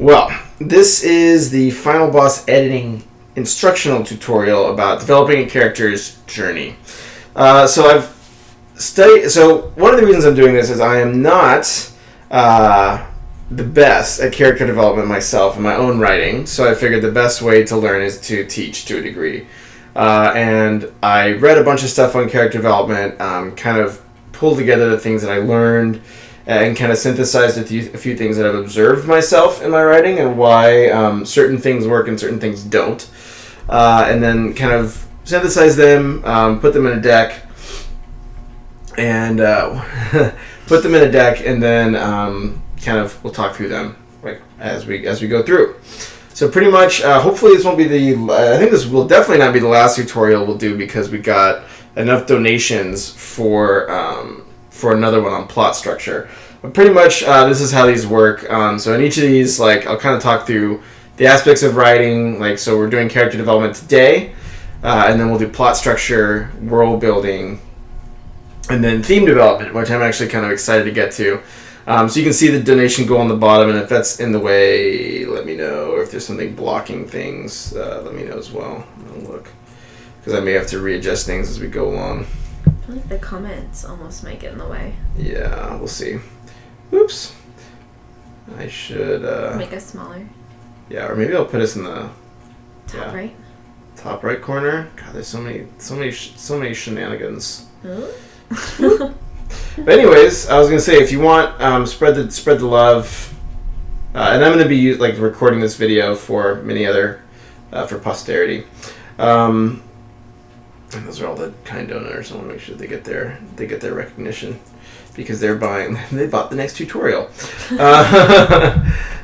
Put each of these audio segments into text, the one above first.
Well, this is the Final Boss editing instructional tutorial about developing a character's journey. So I've studied. So one of the reasons I'm doing this is I am not the best at character development myself in my own writing. So I figured the best way to learn is to teach to a degree. And I read a bunch of stuff on character development, kind of pulled together the things that I learned, and kind of synthesized a few things that I've observed myself in my writing and why certain things work and certain things don't. And then kind of synthesize them, put them in a deck, and then kind of we'll talk through them like as we go through. So pretty much, hopefully this won't be I think this will definitely not be the last tutorial we'll do because we got enough donations for another one on plot structure. But pretty much, this is how these work. So in each of these, like, I'll kind of talk through the aspects of writing. Like, so we're doing character development today, and then we'll do plot structure, world building, and then theme development, which I'm actually kind of excited to get to. So you can see the donation goal on the bottom, and if that's in the way, let me know. Or if there's something blocking things, let me know as well. I'll look, because I may have to readjust things as we go along. I feel like the comments almost might get in the way. Yeah, we'll see. Oops. I should make us smaller. Yeah, or maybe I'll put us in the right. Top right corner. God, there's so many shenanigans. Huh? But anyways, I was gonna say if you want spread the love, and I'm gonna be recording this video for many other for posterity. And those are all the kind donors. I want to make sure they get their recognition because they bought the next tutorial.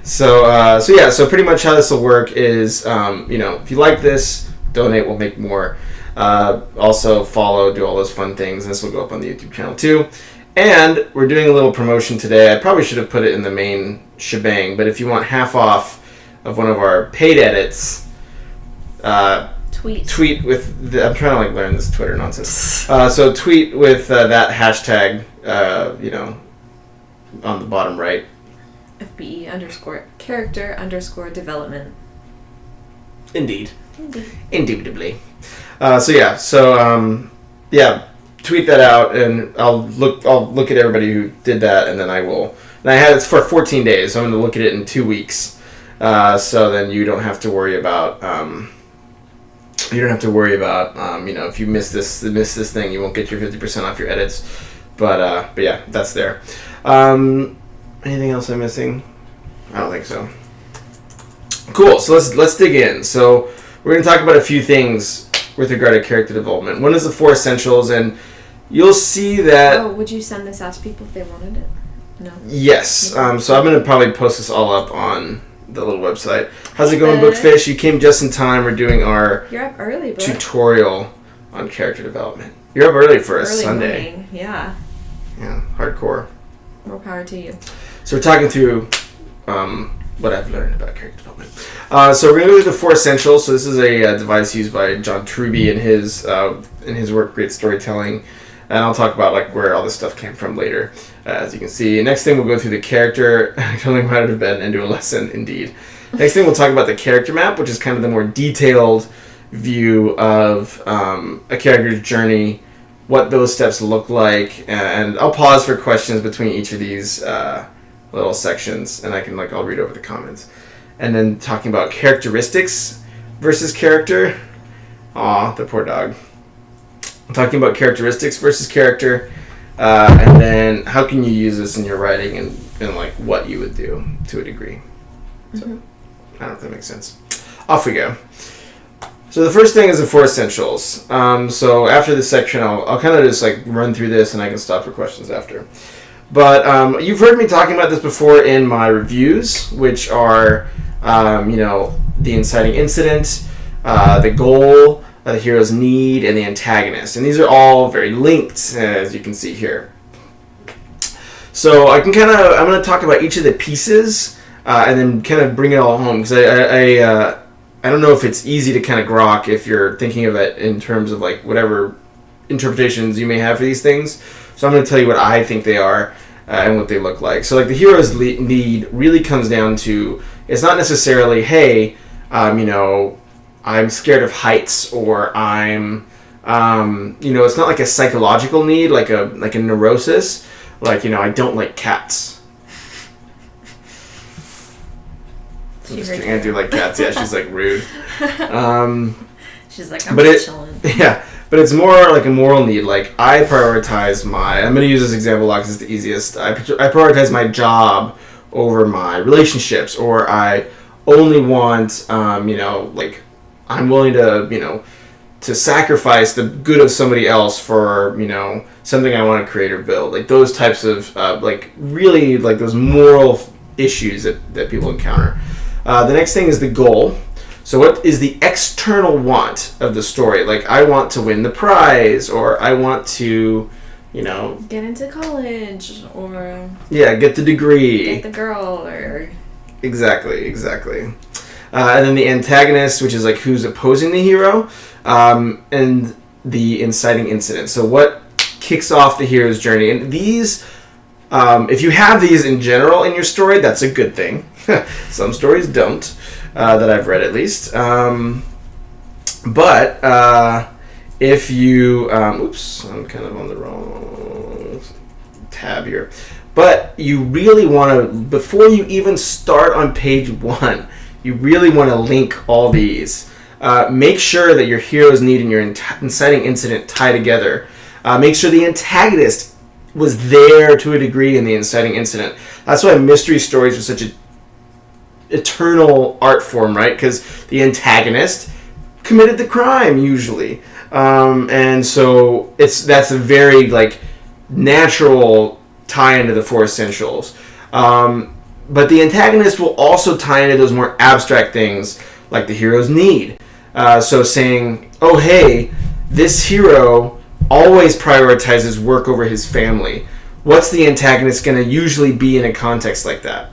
So pretty much how this will work is, if you like this, donate. We'll make more. Also follow, do all those fun things. This will go up on the YouTube channel too. And we're doing a little promotion today. I probably should have put it in the main shebang, but if you want half off of one of our paid edits, tweet with I'm trying to learn this Twitter nonsense. So tweet with that hashtag, on the bottom right. FBE _character_development. Indeed. Indubitably. Tweet that out, and I'll look at everybody who did that, and then I will. And I had it for 14 days, so I'm going to look at it in 2 weeks. So then you don't have to worry about. If you miss this thing, you won't get your 50% off your edits. But yeah, that's there. Anything else I'm missing? I don't think so. Cool. So let's dig in. So we're going to talk about a few things with regard to character development. One is the 4 essentials, and you'll see that. Oh, would you send this out to people if they wanted it? No. Yes. So I'm going to probably post this all up on the little website. How's it going, Bookfish? You came just in time. We're doing our You're up early, bro. tutorial on character development. You're up early for a Sunday. Morning. Yeah. Yeah, hardcore. More power to you. So we're talking through what I've learned about character development. So we're going to go through the 4 essentials. So this is a device used by John Truby in his work, Great Storytelling. And I'll talk about where all this stuff came from later, as you can see. Next thing, we'll go through the character. I can only out of bed and do a lesson, indeed. Next thing, we'll talk about the character map, which is kind of the more detailed view of a character's journey, what those steps look like, and I'll pause for questions between each of these little sections, and I'll read over the comments. And then talking about characteristics versus character. Aw, the poor dog. Talking about characteristics versus character, and then how can you use this in your writing and what you would do to a degree. So, I don't know if that makes sense. Off we go. So the first thing is the 4 essentials. So after this section, I'll kind of just run through this, and I can stop for questions after. But you've heard me talking about this before in my reviews, which are the inciting incident, the goal, the hero's need, and the antagonist. And these are all very linked, as you can see here. So I'm going to talk about each of the pieces, and then kind of bring it all home, because I don't know if it's easy to kind of grok if you're thinking of it in terms of whatever interpretations you may have for these things. So I'm going to tell you what I think they are, and what they look like. So like the hero's need really comes down to, it's not necessarily, hey, I'm scared of heights, or I'm, it's not like a psychological need, like a neurosis, like, I don't like cats. Andrew like cats. Yeah, she's like rude. She's like, I'm just chilling. Yeah, but it's more like a moral need. Like, I prioritize I'm going to use this example a lot because it's the easiest. I prioritize my job over my relationships, or I only want, like, I'm willing to, to sacrifice the good of somebody else for, something I want to create or build. Like, those types of, really, like, those moral issues that people encounter. The next thing is the goal. So what is the external want of the story? Like, I want to win the prize, or I want to, get into college, or... Yeah, get the degree. Get the girl, or... Exactly. And then the antagonist, which is like who's opposing the hero, and the inciting incident. So what kicks off the hero's journey? And these, if you have these in general in your story, that's a good thing. Some stories don't, that I've read at least. But if you, oops, I'm kind of on the wrong tab here. But you really want to, before you even start on page 1, you really want to link all these. Make sure that your hero's need and your inciting incident tie together. Make sure the antagonist was there to a degree in the inciting incident. That's why mystery stories are such an eternal art form, right? Because the antagonist committed the crime usually, and so that's a very like natural tie into the 4 essentials. But the antagonist will also tie into those more abstract things like the hero's need. So saying, oh hey, this hero always prioritizes work over his family. What's the antagonist going to usually be in a context like that?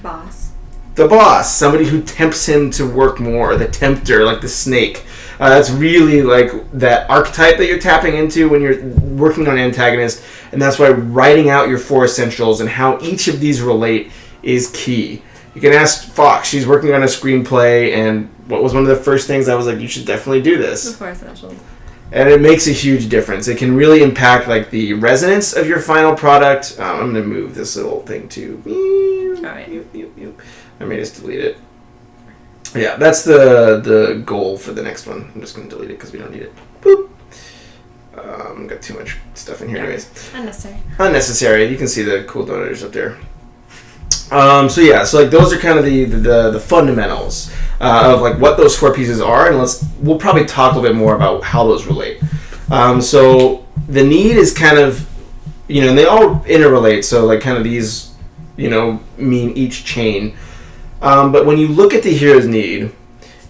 Boss. The boss. Somebody who tempts him to work more. The tempter, like the snake. That's really like that archetype that you're tapping into when you're working on antagonist. And that's why writing out your 4 essentials and how each of these relate is key. You can ask Fox. She's working on a screenplay, and what was one of the first things I was like, you should definitely do this. The 4 essentials. And it makes a huge difference. It can really impact like the resonance of your final product. I'm going to move this little thing to... Alright. I may just delete it. Yeah, that's the goal for the next one. I'm just going to delete it because we don't need it. Boop. Got too much stuff in here anyways. Unnecessary. You can see the cool donors up there. So like those are kind of the fundamentals of like what those 4 pieces are, and we'll probably talk a little bit more about how those relate. So the need is kind of, and they all interrelate. So like kind of these, mean each chain. But when you look at the hero's need,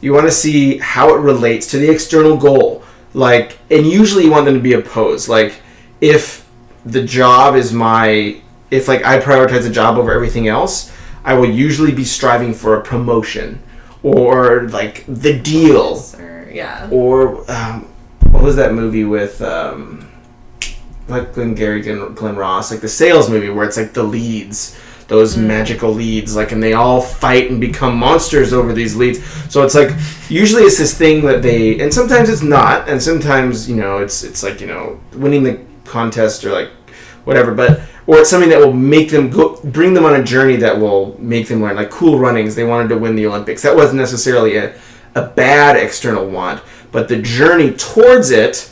you want to see how it relates to the external goal. Like, and usually you want them to be opposed. Like, if the job is if like I prioritize the job over everything else, I will usually be striving for a promotion or like the deal. Or what was that movie with like Glenn Ross, like the sales movie where it's like the leads, those magical leads, like, and they all fight and become monsters over these leads. So it's like usually it's this thing that and sometimes it's not, and sometimes it's like winning the contest or like whatever, or it's something that will make them bring them on a journey that will make them learn, like Cool Runnings. They wanted to win the Olympics. That wasn't necessarily a bad external want, but the journey towards it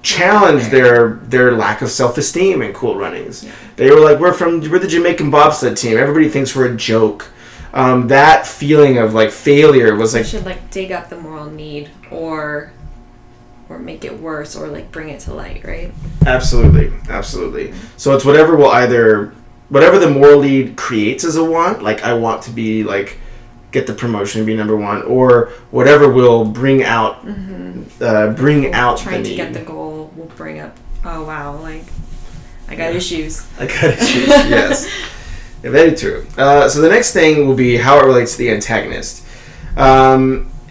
challenged their lack of self-esteem in Cool Runnings. Yeah. They were like, we're the Jamaican bobsled team. Everybody thinks we're a joke. That feeling of like failure was like, you should like dig up the moral need or make it worse or like bring it to light, right? Absolutely. So it's whatever the moral need creates as a want, like I want to be like get the promotion and be number 1, or whatever will bring out trying the need. To get the goal will bring up, oh wow, like I got issues. Yes. Yeah, very true. So the next thing will be how it relates to the antagonist.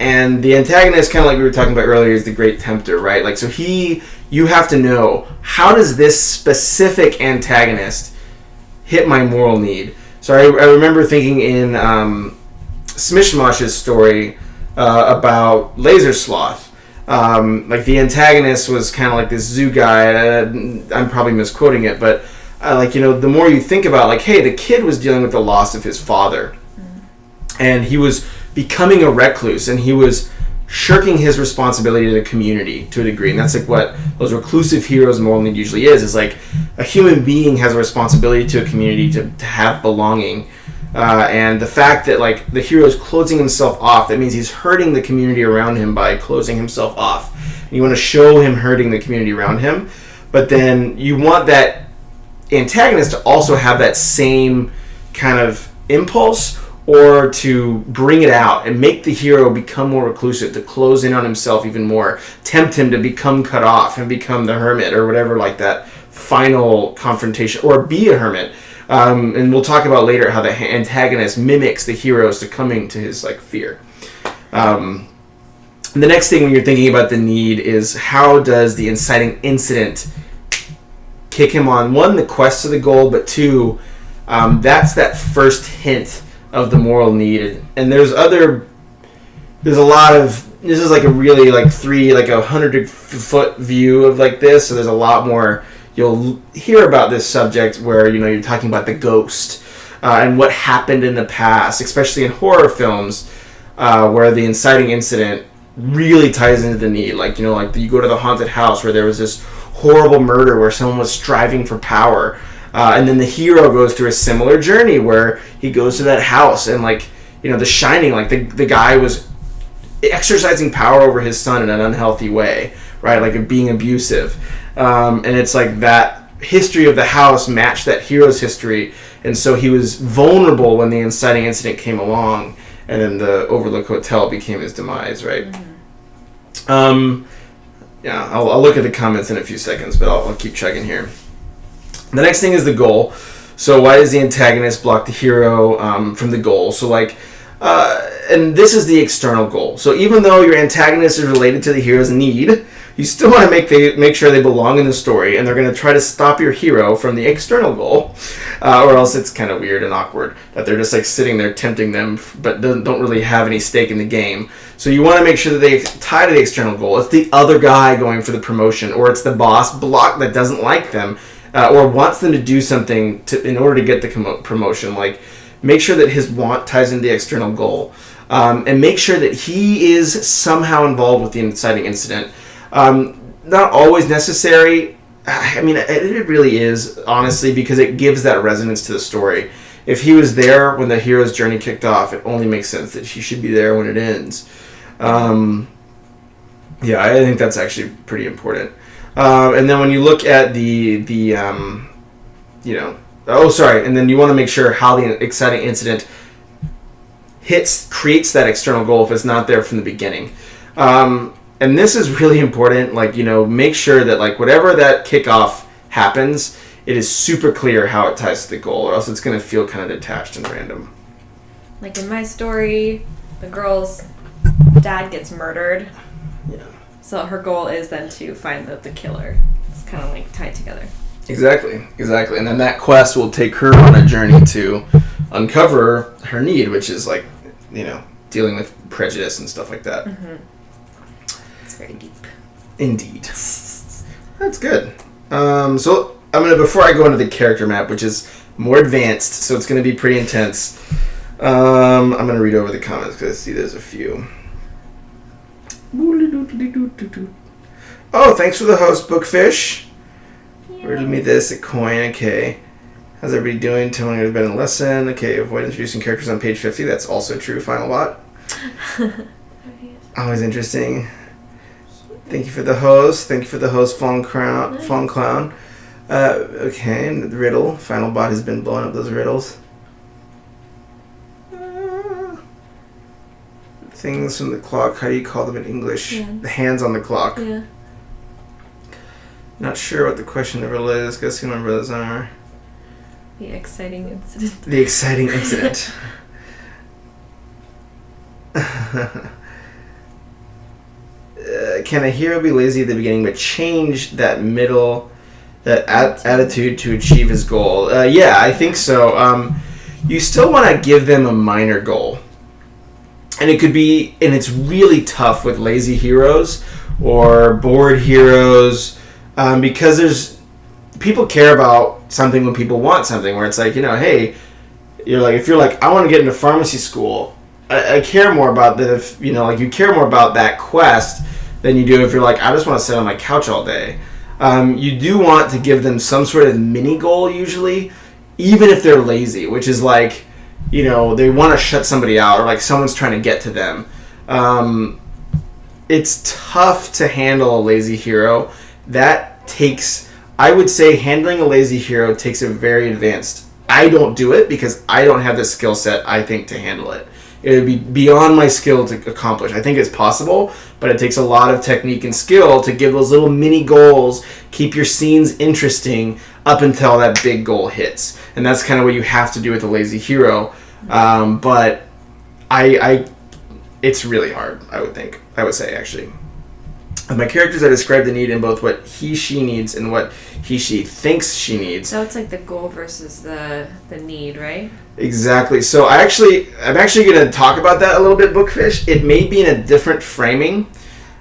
And the antagonist, kind of like we were talking about earlier, is the great tempter, right? Like, so you have to know, how does this specific antagonist, hit my moral need. So I remember thinking in Smishmosh's story about Laser Sloth. Like the antagonist was kind of like this zoo guy. I'm probably misquoting it, but like, you know, the more you think about, like, hey, the kid was dealing with the loss of his father, and he was becoming a recluse, and he was shirking his responsibility to the community to a degree. And that's like what those reclusive heroes' moral need usually is like a human being has a responsibility to a community to have belonging. And the fact that like the hero is closing himself off, that means he's hurting the community around him by closing himself off. And you want to show him hurting the community around him, but then you want that antagonist to also have that same kind of impulse, or to bring it out and make the hero become more reclusive, to close in on himself even more, tempt him to become cut off and become the hermit or whatever, like that final confrontation, or be a hermit. And we'll talk about later how the antagonist mimics the hero's succumbing to his like fear. The next thing when you're thinking about the need is how does the inciting incident kick him on, one, the quest to the goal, but two, that's that first hint of the moral need. And there's a lot of, this is like a really like 100-foot view of like this, so there's a lot more you'll hear about this subject where, you know, you're talking about the ghost and what happened in the past, especially in horror films, where the inciting incident really ties into the need. Like, you know, like you go to the haunted house where there was this horrible murder where someone was striving for power. And then the hero goes through a similar journey where he goes to that house and, like, you know, The Shining, like the guy was exercising power over his son in an unhealthy way, right? Like being abusive. And it's like that history of the house matched that hero's history. And so he was vulnerable when the inciting incident came along, and then the Overlook Hotel became his demise, right? Mm-hmm. Yeah, I'll look at the comments in a few seconds, but I'll keep checking here. The next thing is the goal. So why does the antagonist block the hero from the goal? So like, and this is the external goal. So even though your antagonist is related to the hero's need, you still want to make sure they belong in the story, and they're going to try to stop your hero from the external goal, or else it's kind of weird and awkward that they're just like sitting there tempting them, but don't really have any stake in the game. So you want to make sure that they tie to the external goal. It's the other guy going for the promotion, or it's the boss block that doesn't like them, or wants them to do something in order to get the promotion. Like, make sure that his want ties into the external goal, and make sure that he is somehow involved with the inciting incident. Not always necessary. I mean, it really is, honestly, because it gives that resonance to the story. If he was there when the hero's journey kicked off, it only makes sense that he should be there when it ends. Yeah, I think that's actually pretty important. And then when you look at and then you want to make sure how the exciting incident creates that external goal if it's not there from the beginning. And this is really important, like, you know, make sure that, like, whatever that kickoff happens, it is super clear how it ties to the goal, or else it's going to feel kind of detached and random. Like in my story, the girl's dad gets murdered. Yeah. So her goal is then to find the killer. It's kind of like tied together. Exactly. And then that quest will take her on a journey to uncover her need, which is, like, you know, dealing with prejudice and stuff like that. Mm-hmm. It's very deep. Indeed. That's good. So I'm gonna, before I go into the character map, which is more advanced, so it's gonna be pretty intense. I'm gonna read over the comments because I see there's a few. Oh, thanks for the host, Bookfish. Yeah. Riddle me this, a coin, okay. How's everybody doing? Tell me there's been a lesson. Okay, avoid introducing characters on page 50. That's also true, Finalbot. Always interesting. Thank you for the host. Fawn Clown. Okay, and the riddle. Finalbot has been blowing up those riddles. Things from the clock. How do you call them in English? Hands. The hands on the clock. Yeah. Not sure what the question of the riddle is. Guess who my brothers are. The exciting incident. The exciting incident. Can a hero be lazy at the beginning but change that middle attitude to achieve his goal. Yeah, I think so. You still want to give them a minor goal. And it could be, and it's really tough with lazy heroes or bored heroes, because there's people care about something when people want something, where it's like, hey, if you're like, I want to get into pharmacy school, I care more about that if, you care more about that quest than you do if you're like, I just want to sit on my couch all day. You do want to give them some sort of mini goal usually, even if they're lazy, which is like, they want to shut somebody out, or like someone's trying to get to them. It's tough to handle a lazy hero. I would say handling a lazy hero takes a very advanced. I don't do it because I don't have the skill set, I think, to handle it. It would be beyond my skill to accomplish. I think it's possible, but it takes a lot of technique and skill to give those little mini goals, keep your scenes interesting up until that big goal hits. And that's kind of what you have to do with a lazy hero. But it's really hard, I would say, actually. Of my characters, I describe the need in both what she needs and what she thinks she needs. So it's like the goal versus the need, right? Exactly. So I'm actually going to talk about that a little bit, Bookfish. It may be in a different framing,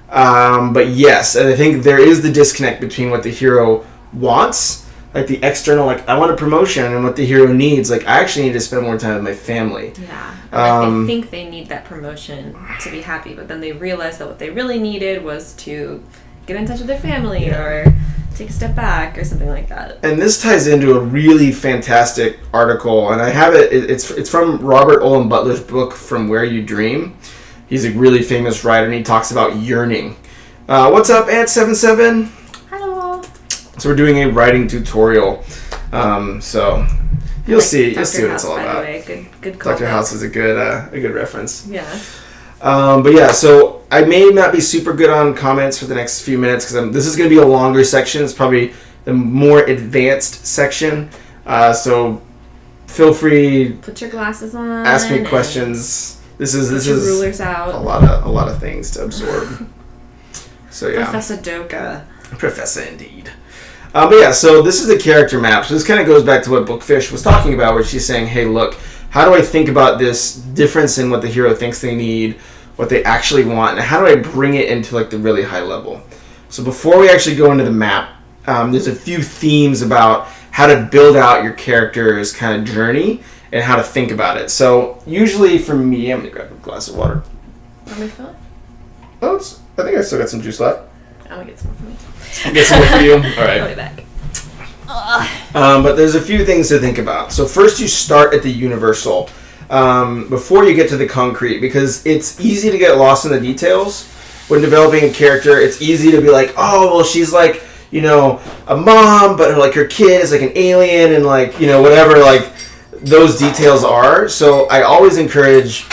but yes, and I think there is the disconnect between what the hero wants, like the external, like I want a promotion, and what the hero needs, like I actually need to spend more time with my family. Yeah. Like they think they need that promotion to be happy, but then they realize that what they really needed was to get in touch with their family or take a step back or something like that. And this ties into a really fantastic article, and I have it. It's from Robert Olin Butler's book, From Where You Dream. He's a really famous writer, and he talks about yearning. What's up, Ant77? Hello. So we're doing a writing tutorial. So you'll see what it's all about. Good call. Dr. House is a good reference. Yeah. But yeah, so I may not be super good on comments for the next few minutes because this is going to be a longer section. It's probably the more advanced section. So feel free. Put your glasses on. Ask me questions. This is rulers out. a lot of things to absorb. So yeah. Professor Doka. Professor indeed. But yeah, so this is the character map. So this kind of goes back to what Bookfish was talking about, where she's saying, hey, look, how do I think about this difference in what the hero thinks they need, what they actually want, and how do I bring it into like the really high level? So before we actually go into the map, there's a few themes about how to build out your character's kind of journey and how to think about it. So usually for me, I'm going to grab a glass of water. Want me to fill it? Oh, I think I still got some juice left. I'm going to get some for me. Get some for you? All right. I'll be back. But there's a few things to think about. So first you start at the universal before you get to the concrete, because it's easy to get lost in the details when developing a character. It's easy to be like, oh, well, she's like, a mom, but her kid is like an alien, and like, whatever like those details are. So I always encourage,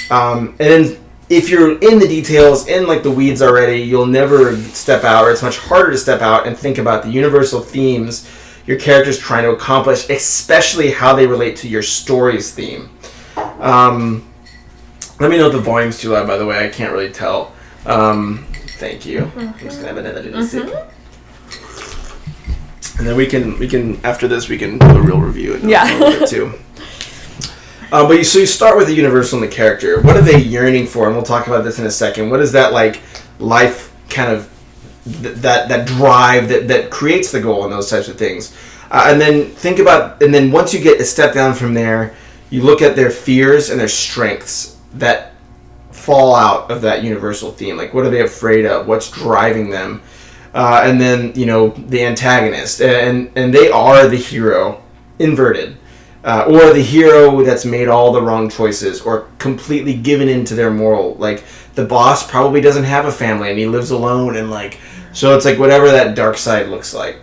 and then if you're in the details, in like the weeds already, you'll never step out, or it's much harder to step out and think about the universal themes your character's trying to accomplish, especially how they relate to your story's theme. Let me know if the volume's too loud, by the way. I can't really tell. Thank you. Mm-hmm. I'm just going to have another sip. And then we can after this, we can do a real review and a little bit too. But you start with the universal and the character. What are they yearning for? And we'll talk about this in a second. What is that like life kind of that drive that creates the goal and those types of things? And then once you get a step down from there, you look at their fears and their strengths that fall out of that universal theme. Like, what are they afraid of? What's driving them? And then, the antagonist. And they are the hero inverted. Or the hero that's made all the wrong choices, or completely given into their moral. Like, the boss probably doesn't have a family and he lives alone, and like, so it's like whatever that dark side looks like.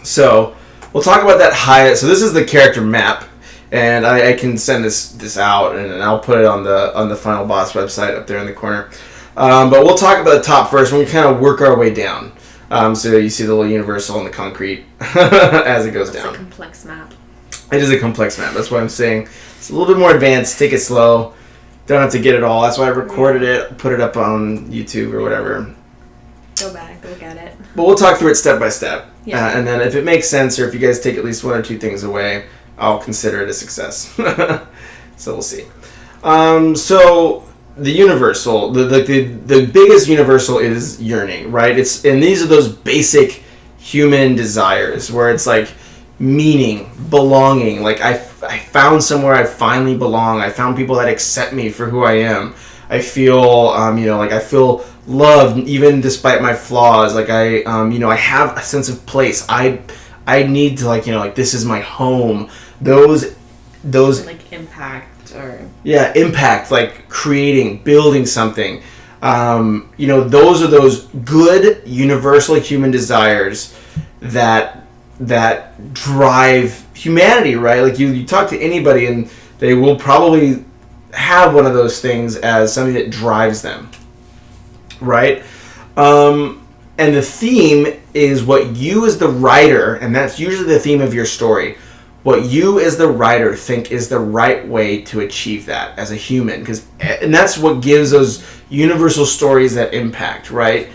So we'll talk about that so this is the character map, and I can send this out, and I'll put it on the Final Boss website up there in the corner. But we'll talk about the top first, and we kind of work our way down. So you see the little universal and the concrete as it goes down. It's a complex map. It is a complex map. That's why I'm saying it's a little bit more advanced. Take it slow. Don't have to get it all. That's why I recorded it, put it up on YouTube or whatever. Go back, look at it. But we'll talk through it step by step. Yeah. And then if it makes sense, or if you guys take at least one or two things away, I'll consider it a success. So we'll see. So the universal, the biggest universal is yearning, right? And these are those basic human desires where it's like meaning, belonging. Like I found somewhere I finally belong. I found people that accept me for who I am. I feel, I feel loved even despite my flaws. Like I have a sense of place. I need to this is my home. Those like impact or impact, like creating, building something. Those are those good universal human desires that drive humanity, right? Like you talk to anybody and they will probably have one of those things as something that drives them, right? And the theme is what you as the writer, and that's usually the theme of your story, what you as the writer think is the right way to achieve that as a human, and that's what gives those universal stories that impact, right?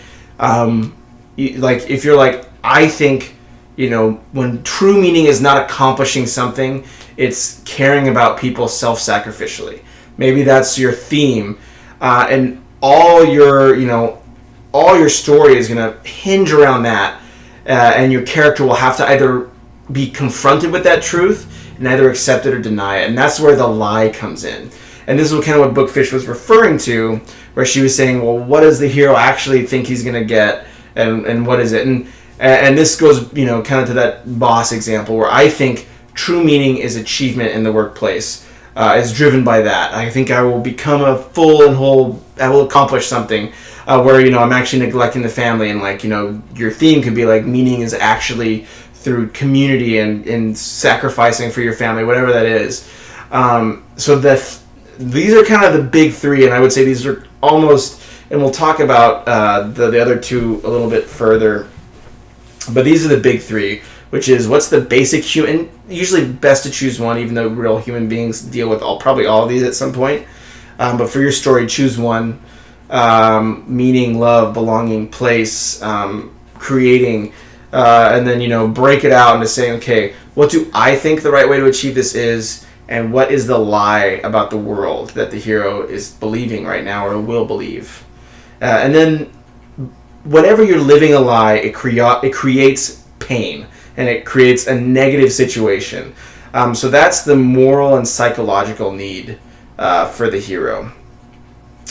If you're like, I think, when true meaning is not accomplishing something, it's caring about people self-sacrificially. Maybe that's your theme, and all your story is going to hinge around that, and your character will have to either be confronted with that truth and either accept it or deny it, and that's where the lie comes in. And this is kind of what Bookfish was referring to, where she was saying, well, what does the hero actually think he's going to get, and what is it? And this goes, kind of to that boss example, where I think true meaning is achievement in the workplace. Is driven by that. I think I will become a full and whole, I will accomplish something where, I'm actually neglecting the family, and your theme could be like meaning is actually through community and sacrificing for your family, whatever that is. So these are kind of the big three, and I would say these are almost, and we'll talk about the other two a little bit further, but these are the big three, which is what's the basic human, usually best to choose one, even though real human beings deal with probably all of these at some point. But for your story, choose one. Meaning, love, belonging, place, creating, and then, break it out into saying, okay, what do I think the right way to achieve this is, and what is the lie about the world that the hero is believing right now or will believe? And then whenever you're living a lie, it creates pain. And it creates a negative situation. So that's the moral and psychological need for the hero.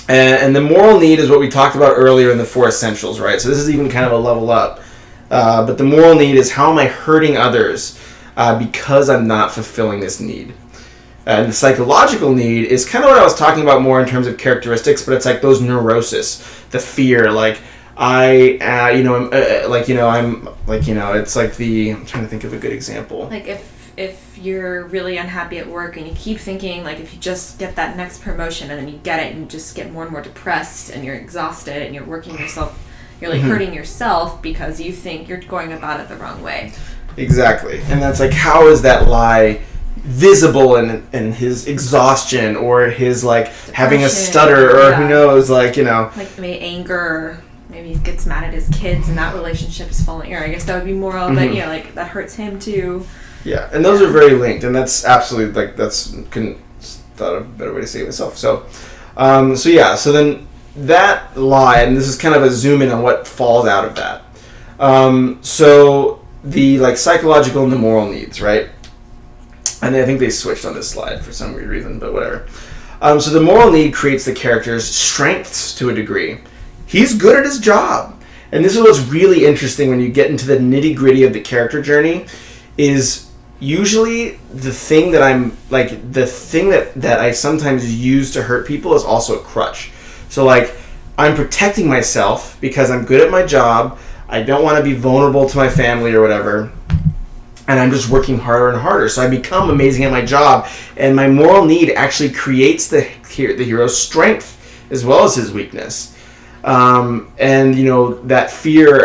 And the moral need is what we talked about earlier in the 4 essentials, right? So this is even kind of a level up. But the moral need is, how am I hurting others because I'm not fulfilling this need? And the psychological need is kind of what I was talking about more in terms of characteristics, but it's like those neurosis, the fear, like, it's like I'm trying to think of a good example. Like if you're really unhappy at work and you keep thinking, like, if you just get that next promotion and then you get it and you just get more and more depressed and you're exhausted and you're working yourself, you're like hurting yourself because you think you're going about it the wrong way. Exactly. And that's like, how is that lie visible in his exhaustion or his depression, having a stutter or who knows, like maybe anger. Maybe he gets mad at his kids and that relationship is falling. Or I guess that would be moral, but that hurts him too. Yeah, and those are very linked, and that's absolutely couldn't thought of a better way to say it myself. So then that lie, and this is kind of a zoom in on what falls out of that. So the psychological and the moral needs, right? And I think they switched on this slide for some weird reason, but whatever. So the moral need creates the character's strengths to a degree. He's good at his job. And this is what's really interesting when you get into the nitty-gritty of the character journey, is usually the thing that that I sometimes use to hurt people is also a crutch. So I'm protecting myself because I'm good at my job. I don't want to be vulnerable to my family or whatever. And I'm just working harder and harder. So I become amazing at my job. And my moral need actually creates the hero's strength as well as his weakness. That fear,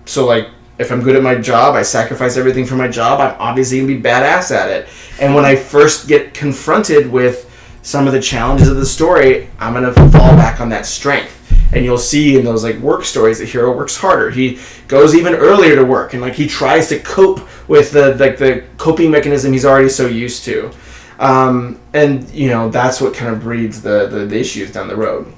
so if I'm good at my job, I sacrifice everything for my job, I'm obviously going to be badass at it. And when I first get confronted with some of the challenges of the story, I'm going to fall back on that strength. And you'll see in those like work stories, the hero works harder. He goes even earlier to work, and like he tries to cope with the coping mechanism he's already so used to. And you know, that's what kind of breeds the issues down the road.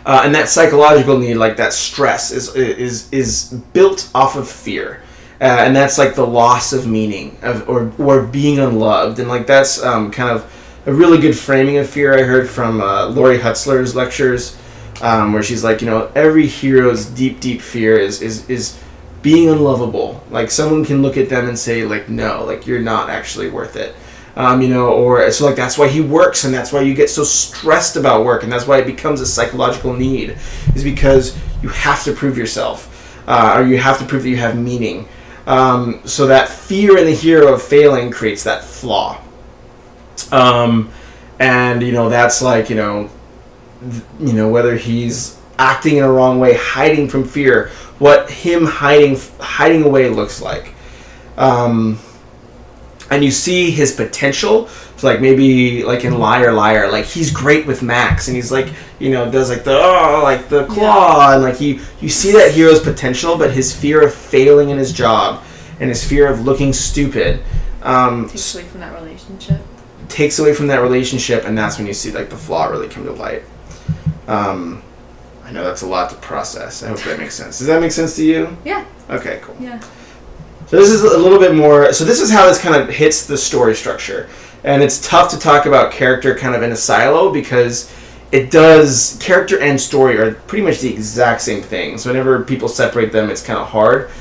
And that psychological need, like that stress, is built off of fear. And that's like the loss of meaning or being unloved. And like that's kind of a really good framing of fear I heard from Lori Hutzler's lectures, where she's like, you know, every hero's deep fear is being unlovable. Like someone can look at them and say like, no, like you're not actually worth it. You know, or so like that's why he works, and that's why you get so stressed about work, and that's why it becomes a psychological need, is because you have to prove yourself, or you have to prove that you have meaning. So that fear in the hero of failing creates that flaw. And you know, that's like, you know, whether he's acting in a wrong way, hiding from fear, what him hiding away looks like. And you see his potential. So like maybe like in Liar, like he's great with Max, and he's like, you know, does like the claw, and like you see that hero's potential, but his fear of failing in his job and his fear of looking stupid takes away from that relationship. And that's when you see like the flaw really come to light. I know that's a lot to process. I hope that makes sense. Does that make sense to you? Yeah. Okay, cool. Yeah. So this is a little bit more, so this is how this kind of hits the story structure. And it's tough to talk about character kind of in a silo, because character and story are pretty much the exact same thing. So whenever people separate them, it's kind of hard.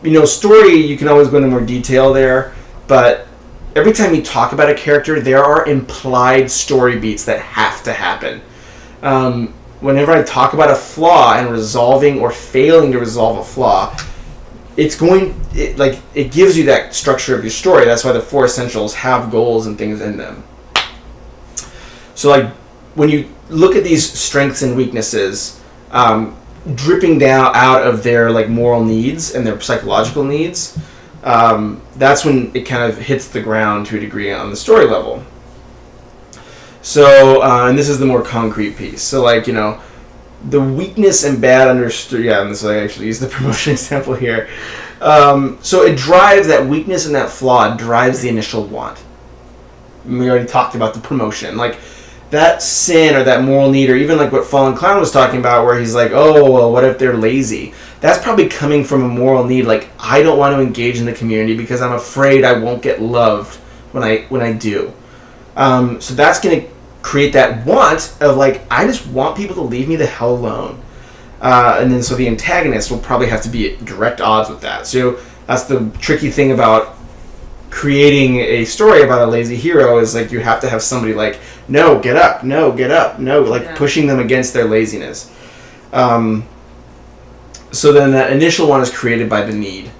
You know, story, you can always go into more detail there, but every time you talk about a character, there are implied story beats that have to happen. Whenever I talk about a flaw and resolving or failing to resolve a flaw, it gives you that structure of your story. That's why the 4 essentials have goals and things in them. So like when you look at these strengths and weaknesses, dripping down out of their like moral needs and their psychological needs, that's when it kind of hits the ground to a degree on the story level. So, and this is the more concrete piece. So like, you know, the weakness and bad understood. Yeah, and this I actually use the promotion example here. So it drives that weakness and that flaw drives the initial want. We already talked about the promotion, like that sin or that moral need, or even like what Fallen Clown was talking about, where he's like, oh, well, what if they're lazy? That's probably coming from a moral need, like I don't want to engage in the community because I'm afraid I won't get loved when I do. So that's gonna create that want of like, I just want people to leave me the hell alone. And then so the antagonist will probably have to be at direct odds with that. So that's the tricky thing about creating a story about a lazy hero, is like you have to have somebody like, no, get up, no, like pushing them against their laziness. So then that initial one is created by the need.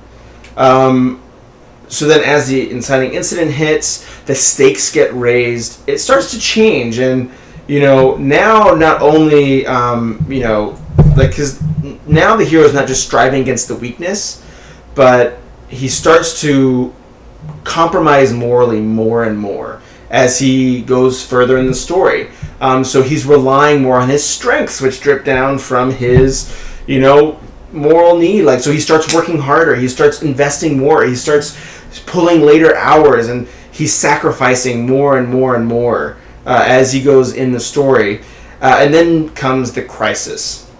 So then as the inciting incident hits, the stakes get raised, it starts to change. And, you know, now not only, you know, like, because now the hero is not just striving against the weakness, but he starts to compromise morally more and more as he goes further in the story. So he's relying more on his strengths, which drip down from his, you know, moral need. Like, so he starts working harder, he starts investing more, he starts pulling later hours, and he's sacrificing more and more and more as he goes in the story. And then comes the crisis.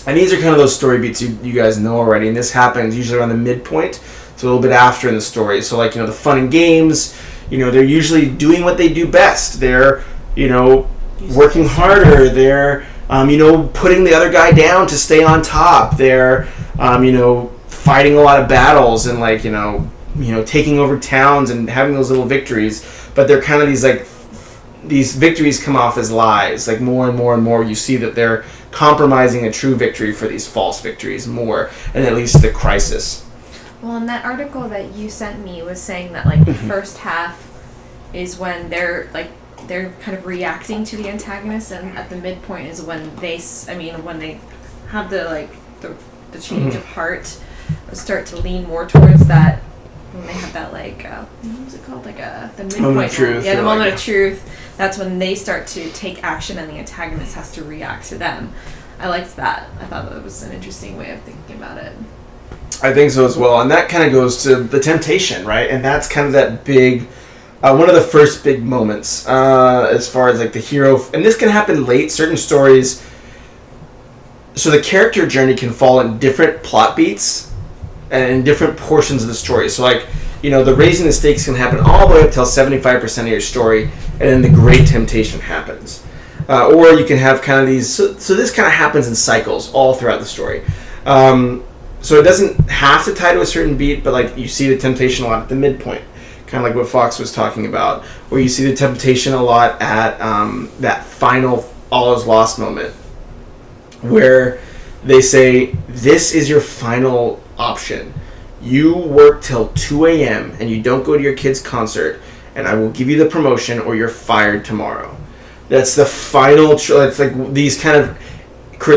And these are kind of those story beats you guys know already, and this happens usually around the midpoint. It's a little bit after in the story. So like, you know, the fun and games, you know, they're usually doing what they do best. They're, you know, working harder. They're, you know, putting the other guy down to stay on top. They're, you know, fighting a lot of battles and like, you know, taking over towns and having those little victories. But they're kind of these like, these victories come off as lies. Like more and more and more you see that they're compromising a true victory for these false victories more, and at least the crisis. Well, in that article that you sent me was saying that like the first half is when they're kind of reacting to the antagonist, and at the midpoint is when they have the change of heart, start to lean more towards that when they have that like what was it called, like the midpoint moment of truth. Yeah, the moment of truth. That's when they start to take action and the antagonist has to react to them. I liked that. I thought that was an interesting way of thinking about it. I think so as well, and that kind of goes to the temptation, right? And that's kind of that big, one of the first big moments as far as like the hero, and this can happen late. Certain stories, so the character journey can fall in different plot beats and in different portions of the story. So like, the raising the stakes can happen all the way up till 75% of your story, and then the great temptation happens. Or you can have kind of these, so this kind of happens in cycles all throughout the story. So it doesn't have to tie to a certain beat, but like you see the temptation a lot at the midpoint, kind of like what Fox was talking about, where you see the temptation a lot at that final all is lost moment, where they say, this is your final option. You work till 2 a.m. and you don't go to your kid's concert, and I will give you the promotion or you're fired tomorrow. That's the final it's like these kind of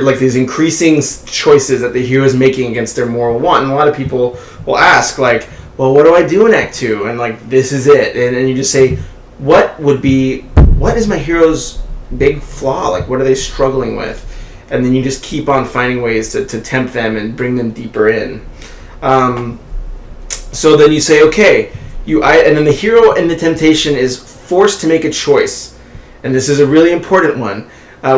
like these increasing choices that the hero is making against their moral want. And a lot of people will ask like, well, what do I do in Act 2? And like, this is it. And you just say, what is my hero's big flaw? Like, what are they struggling with? And then you just keep on finding ways to tempt them and bring them deeper in. So then you say, okay, and then the hero in the temptation is forced to make a choice. And this is a really important one,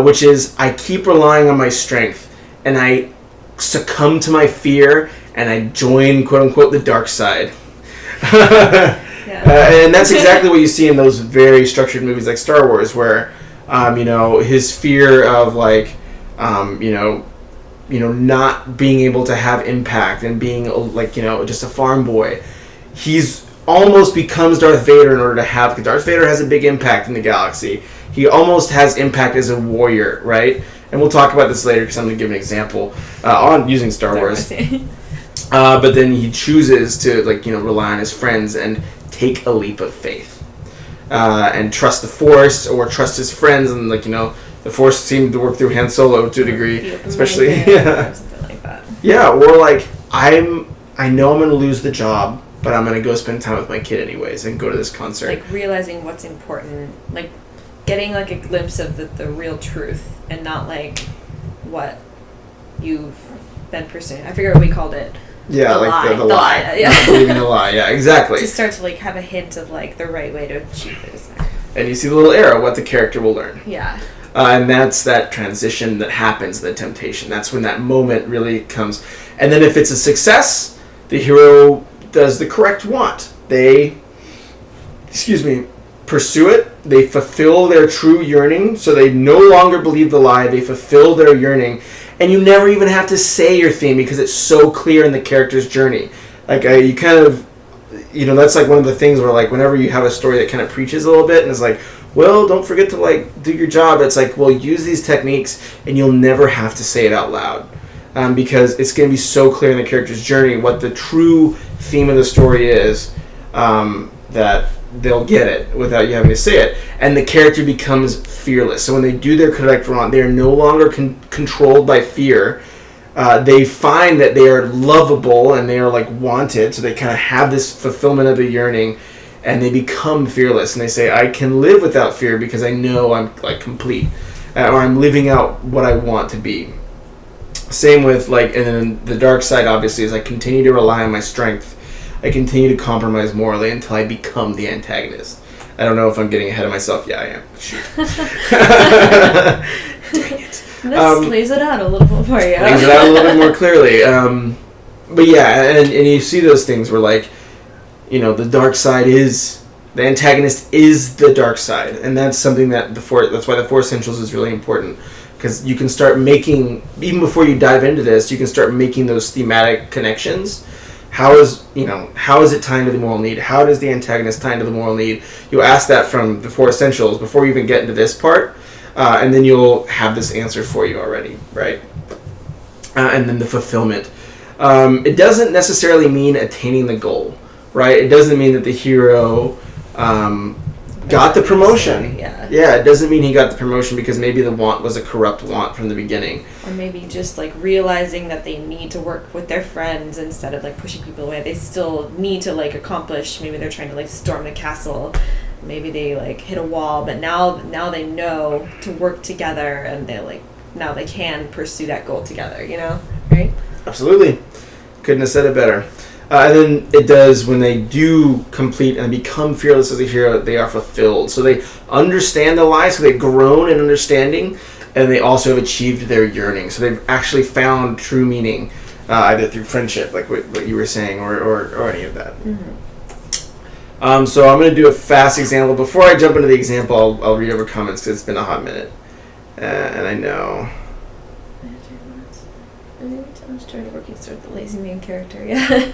which is, I keep relying on my strength, and I succumb to my fear, and I join, quote-unquote, the dark side. And that's exactly what you see in those very structured movies like Star Wars, where, his fear of, like, not being able to have impact and being, like, just a farm boy. He's almost becomes Darth Vader in order to have... Because Darth Vader has a big impact in the galaxy. He almost has impact as a warrior, right? And we'll talk about this later because I'm going to give an example on using Star Wars. But then he chooses to, rely on his friends and take a leap of faith. And trust the Force or trust his friends. And, the Force seemed to work through Han Solo to a degree. Especially, or something like that. Yeah, or I know I'm going to lose the job, but I'm going to go spend time with my kid anyways and go to this concert. Like, realizing what's important. Like, getting, a glimpse of the real truth and not, what you've been pursuing. I forget what we called it. Yeah, the lie. Yeah. Not believing the lie. Yeah, exactly. To start to, have a hint of, the right way to achieve it. And you see the little arrow, what the character will learn. Yeah. And that's that transition that happens, the temptation. That's when that moment really comes. And then if it's a success, the hero does the correct want. They, pursue it. They fulfill their true yearning, so they no longer believe the lie. They fulfill their yearning. And you never even have to say your theme because it's so clear in the character's journey. You kind of, that's one of the things where whenever you have a story that kind of preaches a little bit and is well, don't forget to do your job. It's well, use these techniques and you'll never have to say it out loud. Because it's going to be so clear in the character's journey what the true theme of the story is, that they'll get it without you having to say it. And the character becomes fearless. So when they do their correct want, they are no longer controlled by fear. They find that they are lovable and they are wanted. So they kind of have this fulfillment of the yearning, and they become fearless. And they say, I can live without fear because I know I'm complete, or I'm living out what I want to be. Same with and then the dark side obviously is I continue to rely on my strength. I continue to compromise morally until I become the antagonist. I don't know if I'm getting ahead of myself. Yeah, I am. Shoot. Dang it. This lays it out a little bit for you. Lays it out a little bit more clearly. But yeah, and you see those things where the dark side is... The antagonist is the dark side. And that's something that that's why the Four Essentials is really important. Because you can start making... Even before you dive into this, you can start making those thematic connections. How is it tying to the moral need? How does the antagonist tie into the moral need? You'll ask that from the Four Essentials before you even get into this part, and then you'll have this answer for you already, right? And then the fulfillment. It doesn't necessarily mean attaining the goal, right? It doesn't mean that the hero got the promotion. Yeah. Yeah, it doesn't mean he got the promotion because maybe the want was a corrupt want from the beginning. Or maybe just like realizing that they need to work with their friends instead of like pushing people away. They still need to like accomplish. Maybe they're trying to like storm the castle. Maybe they like hit a wall, but now they know to work together, and they like now they can pursue that goal together. You know, right? Absolutely. Couldn't have said it better. And then it does when they do complete and become fearless as a hero, they are fulfilled. So they understand the lie, so they've grown in understanding, and they also have achieved their yearning. So they've actually found true meaning, either through friendship, like what you were saying, or any of that. Mm-hmm. So I'm going to do a fast example. Before I jump into the example, I'll read over comments because it's been a hot minute. And I know... I was trying to work with the lazy main character, yeah.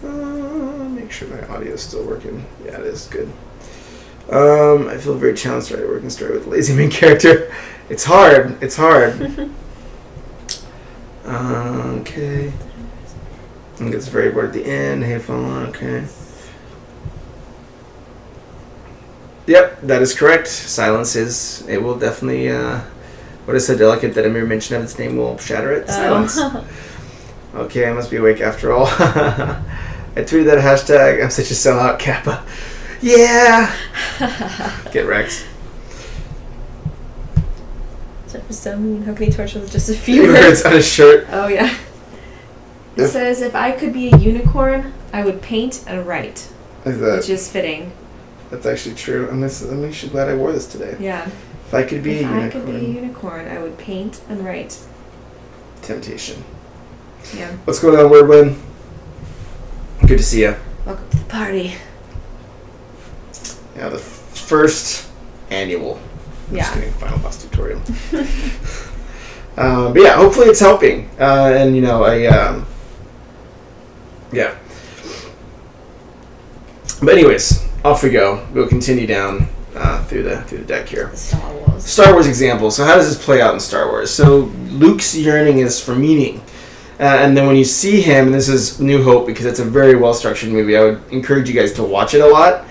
Make sure my audio is still working. Yeah, it is good. I feel very challenged to work and start with the lazy main character. It's hard. Okay. And gets very bored at the end. Hateful. Okay. Yep, that is correct. Silence is. It will definitely. What is so delicate that a mere mention of its name will shatter it? Silence. Okay, I must be awake after all. I tweeted that hashtag. I'm such a sellout, Kappa. Yeah. Get wrecked. Jeff is so mean. How can he torture with just a few words on his shirt? Oh yeah. It says, "If I could be a unicorn, I would paint and write," which is fitting. That's actually true. I'm actually glad I wore this today. Yeah. If I could be a unicorn, I would paint and write. Temptation. Yeah. What's going on, Wordwin? Good to see you. Welcome to the party. Yeah, the first annual. Just kidding, final boss tutorial. But yeah, hopefully it's helping. And you know, yeah. But anyways, off we go. We'll continue down through the deck here. The Star Wars example. So how does this play out in Star Wars? So Luke's yearning is for meaning. And then when you see him, and this is New Hope because it's a very well-structured movie, I would encourage you guys to watch it a lot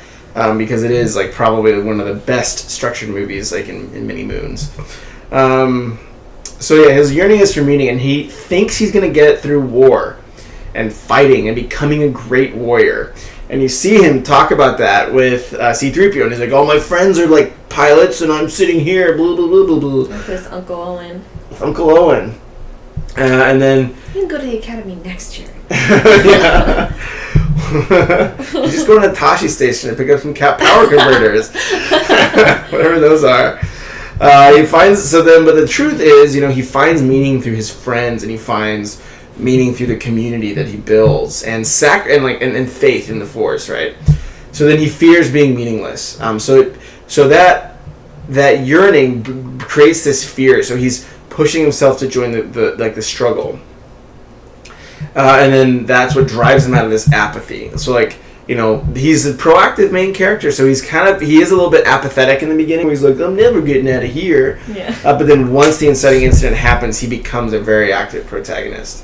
because it is like probably one of the best structured movies like in many moons. So yeah, his yearning is for meaning, and he thinks he's going to get it through war and fighting and becoming a great warrior. And you see him talk about that with C-3PO, and he's like, "All my friends are like pilots, and I'm sitting here, blah blah blah blah blah." With his Uncle Owen. Uncle Owen, and then you can go to the academy next year. Yeah. You just go to Natashi Station and pick up some power converters, whatever those are. He finds but the truth is, you know, he finds meaning through his friends, and he finds meaning through the community that he builds, and faith in the Force, right? So then he fears being meaningless. So that yearning creates this fear. So he's pushing himself to join the struggle, and then that's what drives him out of this apathy. So like, you know, he's a proactive main character, so he is a little bit apathetic in the beginning, where he's like, "I'm never getting out of here." Yeah. But then once the inciting incident happens, he becomes a very active protagonist.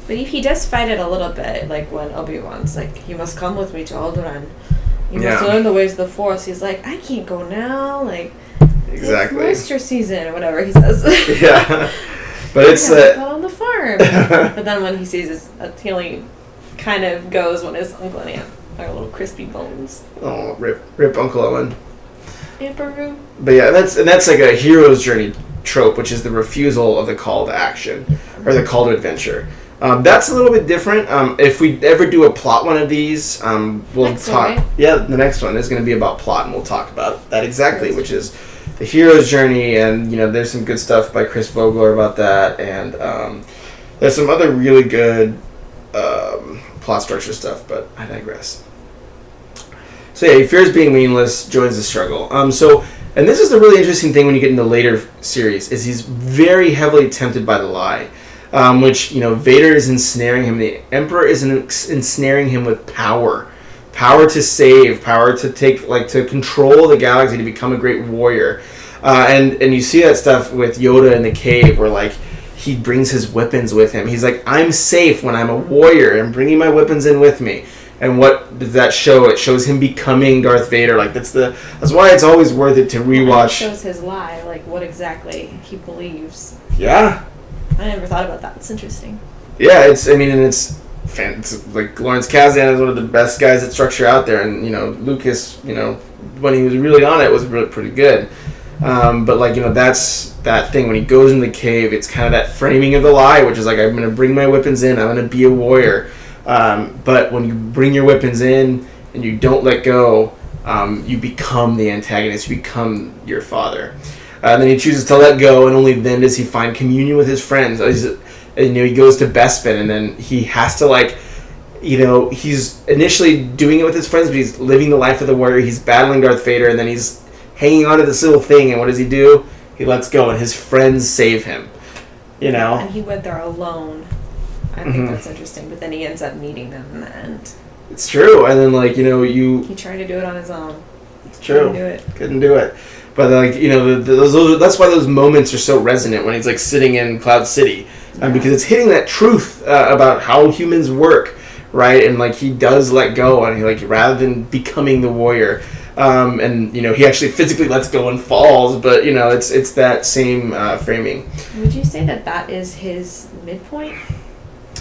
But he does fight it a little bit, like when Obi-Wan's like, "You must come with me to Alderaan. You must learn the ways of the Force." He's like, "I can't go now. Like, exactly. It's moisture season," or whatever he says. Yeah. But it's on the farm. But then when he sees he only kind of goes when his uncle and aunt are little crispy bones. Oh, rip Uncle Owen. Amperu. But yeah, that's like a hero's journey trope, which is the refusal of the call to action or the call to adventure. That's a little bit different. If we ever do a plot one of these, we'll next talk. One, right? Yeah, the next one is going to be about plot, and we'll talk about that exactly, which is the hero's journey. And you know, there's some good stuff by Chris Vogler about that, and there's some other really good plot structure stuff. But I digress. So yeah, he fears being meaningless, joins the struggle. And this is the really interesting thing when you get into later series, is he's very heavily tempted by the lie. Which, you know, Vader is ensnaring him. The Emperor is ensnaring him with power to save, power to to control the galaxy, to become a great warrior. And you see that stuff with Yoda in the cave, where like he brings his weapons with him. He's like, "I'm safe when I'm a warrior. I'm bringing my weapons in with me." And what does that show? It shows him becoming Darth Vader. Like that's why it's always worth it to rewatch. It shows his lie, like what exactly he believes. Yeah. I never thought about that. It's interesting. Yeah, it's like Lawrence Kasdan is one of the best guys at structure out there, and Lucas, when he was really on it, was really pretty good. But like that's that thing when he goes in the cave. It's kind of that framing of the lie, which is like I'm going to bring my weapons in. I'm going to be a warrior. But when you bring your weapons in and you don't let go, you become the antagonist. You become your father. And then he chooses to let go, and only then does he find communion with his friends. He goes to Bespin, and then he has to he's initially doing it with his friends, but he's living the life of the warrior. He's battling Darth Vader, and then he's hanging on to this little thing, and what does he do? He lets go, and his friends save him. And he went there alone. I think that's interesting, but then he ends up meeting them in the end. It's true, and then he tried to do it on his own. It's true. Couldn't do it. But that's why those moments are so resonant when he's like sitting in Cloud City, because it's hitting that truth about how humans work, right? And like he does let go, and he rather than becoming the warrior, and he actually physically lets go and falls, but it's that same framing. Would you say that is his midpoint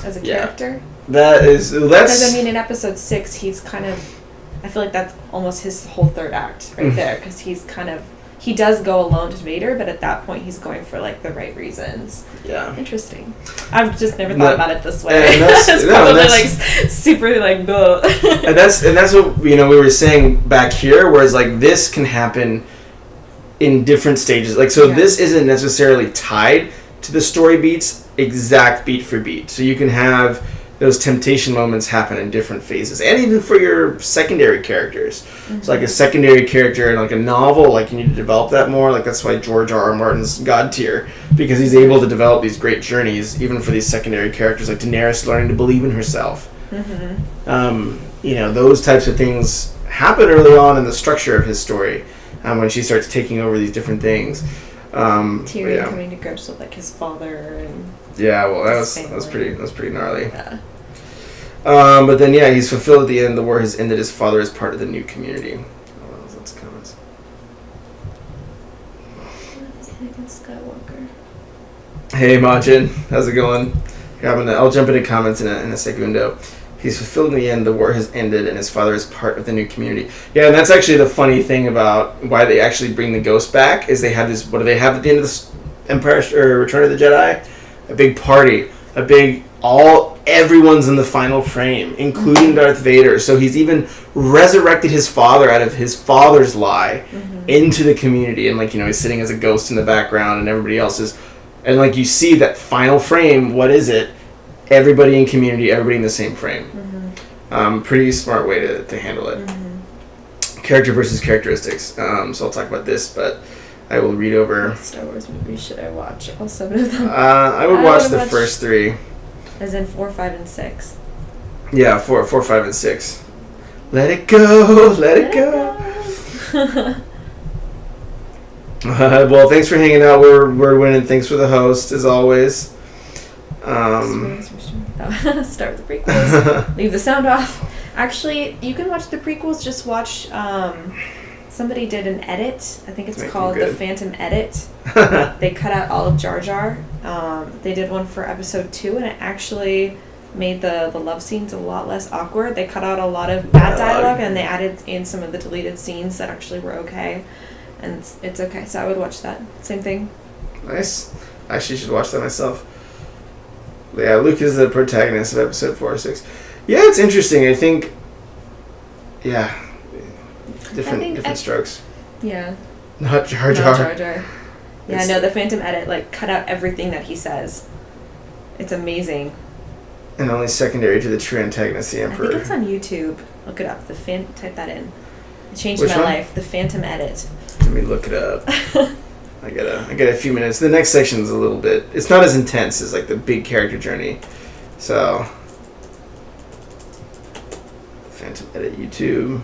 as a character? That's because in episode 6 he's kind of, I feel like that's almost his whole third act right there, because he does go alone to Vader, but at that point he's going for like the right reasons. Yeah. Interesting. I've just never thought about it this way. And that's, it's probably super like duh. and that's what we were saying back here, whereas like this can happen in different stages. Like this isn't necessarily tied to the story beats exact beat for beat. So you can have those temptation moments happen in different phases, and even for your secondary characters. So like a secondary character in like a novel, like you need to develop that more. Like that's why George R.R. Martin's God tier, because he's able to develop these great journeys even for these secondary characters, like Daenerys learning to believe in herself. Those types of things happen early on in the structure of his story, when she starts taking over these different things. Tyrion coming to grips with like his father and that was pretty gnarly. Yeah. But then he's fulfilled at the end. The war has ended. His father is part of the new community. Oh, lots of comments. Anakin Skywalker. Hey Majin, how's it going? I'll jump into comments in a segundo. He's fulfilled in the end. The war has ended, and his father is part of the new community. Yeah, and that's actually the funny thing about why they actually bring the Ghost back. Is they have this? What do they have at the end of this Empire or Return of the Jedi? A big party, everyone's in the final frame, including Darth Vader. So he's even resurrected his father out of his father's lie into the community, and he's sitting as a ghost in the background, and everybody else is, and you see that final frame. What is it? Everybody in community, everybody in the same frame. Pretty smart way to handle it. Character versus characteristics. So I'll talk about this, but I will read over. What Star Wars movies should I watch? All 7 of them. I would watch the first 3. As in 4, 5, and 6. Yeah, 4, 5, and 6. Let it go, let it go. Well, thanks for hanging out. We're winning. Thanks for the host, as always. Start with the prequels. Leave the sound off. Actually, you can watch the prequels. Just watch. Somebody did an edit. I think it's called The Phantom Edit. They cut out all of Jar Jar. They did one for episode 2, and it actually made the love scenes a lot less awkward. They cut out a lot of bad dialogue, and they added in some of the deleted scenes that actually were okay. And it's okay. So I would watch that. Same thing. Nice. I actually should watch that myself. Yeah, Luke is the protagonist of episode 4 or 6. Yeah, it's interesting. I think, different strokes. Yeah. Not Jar Jar. Not Jar Jar. Yeah, no, the Phantom Edit, cut out everything that he says. It's amazing. And only secondary to the true antagonist, the Emperor. I think it's on YouTube. Look it up. Type that in. It changed my life. The Phantom Edit. Let me look it up. I got a few minutes. The next section is a little bit. It's not as intense as the big character journey. So, Phantom Edit YouTube.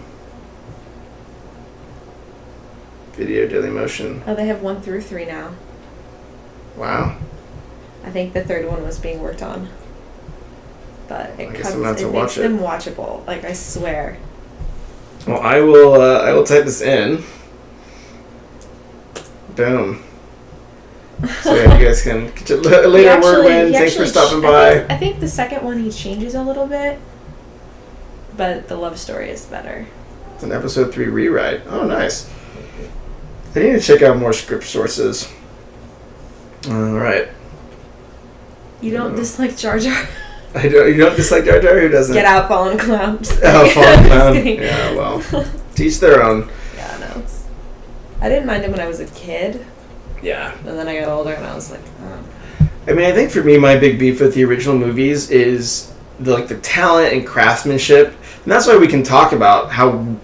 Video Dailymotion. Oh, they have 1 through 3 now. Wow. I think the 3rd one was being worked on. but I guess I'm gonna have to watch makes them watchable. Like, I swear. Well, I will type this in. Boom. So yeah, you guys can get your later word win. Thanks for stopping by. I think the second one he changes a little bit, but the love story is better. It's an episode 3 rewrite. Oh, nice. I need to check out more script sources. All right. You don't dislike Jar Jar? I don't. You don't dislike Jar Jar? Who doesn't? Get out, fallen clown. Oh, fallen clown. Yeah, well, teach their own. Yeah, no. I didn't mind him when I was a kid. Yeah. And then I got older and I was like, oh. I mean, I think for me, my big beef with the original movies is the talent and craftsmanship, and that's why we can talk about how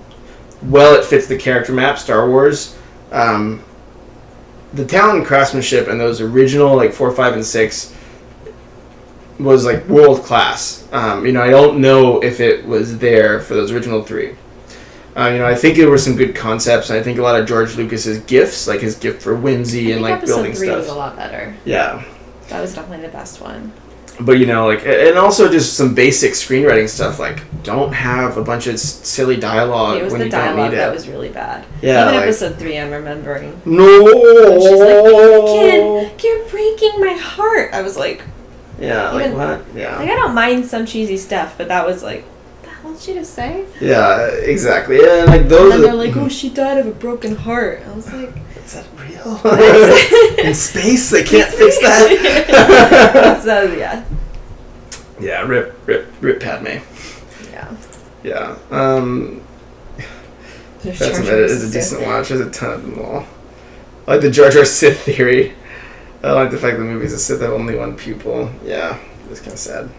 well it fits the character map, Star Wars. The talent and craftsmanship in those original 4, 5, and 6 was world class. I don't know if it was there for those original 3. I think there were some good concepts, and I think a lot of George Lucas's gifts, like his gift for whimsy and building episode 3 stuff, was a lot better. Yeah, that was definitely the best one. But and also just some basic screenwriting stuff, don't have a bunch of silly dialogue when you don't need it. It was the dialogue that was really bad. Yeah, even episode 3, I'm remembering. No, and she's like, "Kid, you're breaking my heart." I was like, yeah, what? Yeah, I don't mind some cheesy stuff, but that was what the hell did she just say? Yeah, exactly. And those. And then they're like, "Oh, she died of a broken heart." I was like, "Is that real?" In space, they can't fix that. So yeah. Yeah, rip Padme. Yeah. Yeah. Phantom Edit is a decent watch. There's a ton of them all. I like the Jar Jar Sith theory. I like the fact that the movies of Sith have only one pupil. Yeah, it's kind of sad.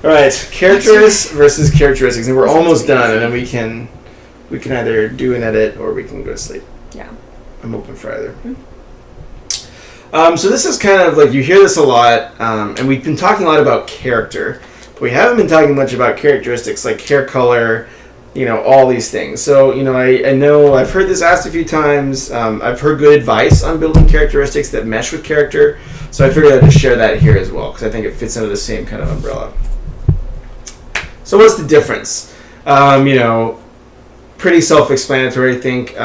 All right, characters versus characteristics, and we're almost done. And then we can either do an edit or we can go to sleep. Yeah. I'm open for either. So this is kind of you hear this a lot, and we've been talking a lot about character, but we haven't been talking much about characteristics like hair color, all these things. So, I know I've heard this asked a few times. I've heard good advice on building characteristics that mesh with character, so I figured I'd just share that here as well, because I think it fits under the same kind of umbrella. So what's the difference? Pretty self-explanatory, I think.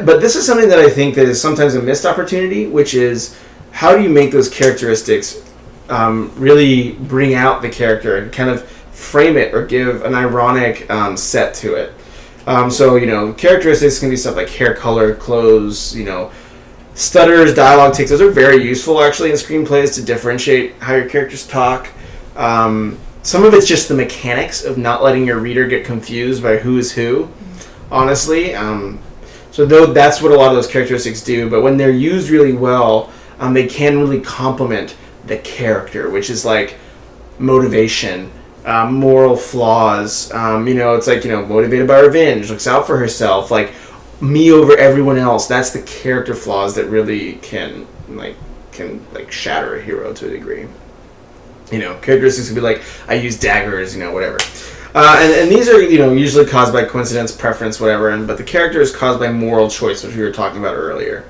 But this is something that I think that is sometimes a missed opportunity, which is how do you make those characteristics really bring out the character and kind of frame it or give an ironic set to it. So, characteristics can be stuff like hair color, clothes, stutters, dialogue takes. Those are very useful, actually, in screenplays to differentiate how your characters talk. Some of it's just the mechanics of not letting your reader get confused by who is who, honestly. So that's what a lot of those characteristics do, but when they're used really well, they can really complement the character, which is motivation, moral flaws. It's motivated by revenge, looks out for herself, me over everyone else. That's the character flaws that really can shatter a hero to a degree. Characteristics can be I use daggers, whatever. And these are, usually caused by coincidence, preference, whatever, but the character is caused by moral choice, which we were talking about earlier.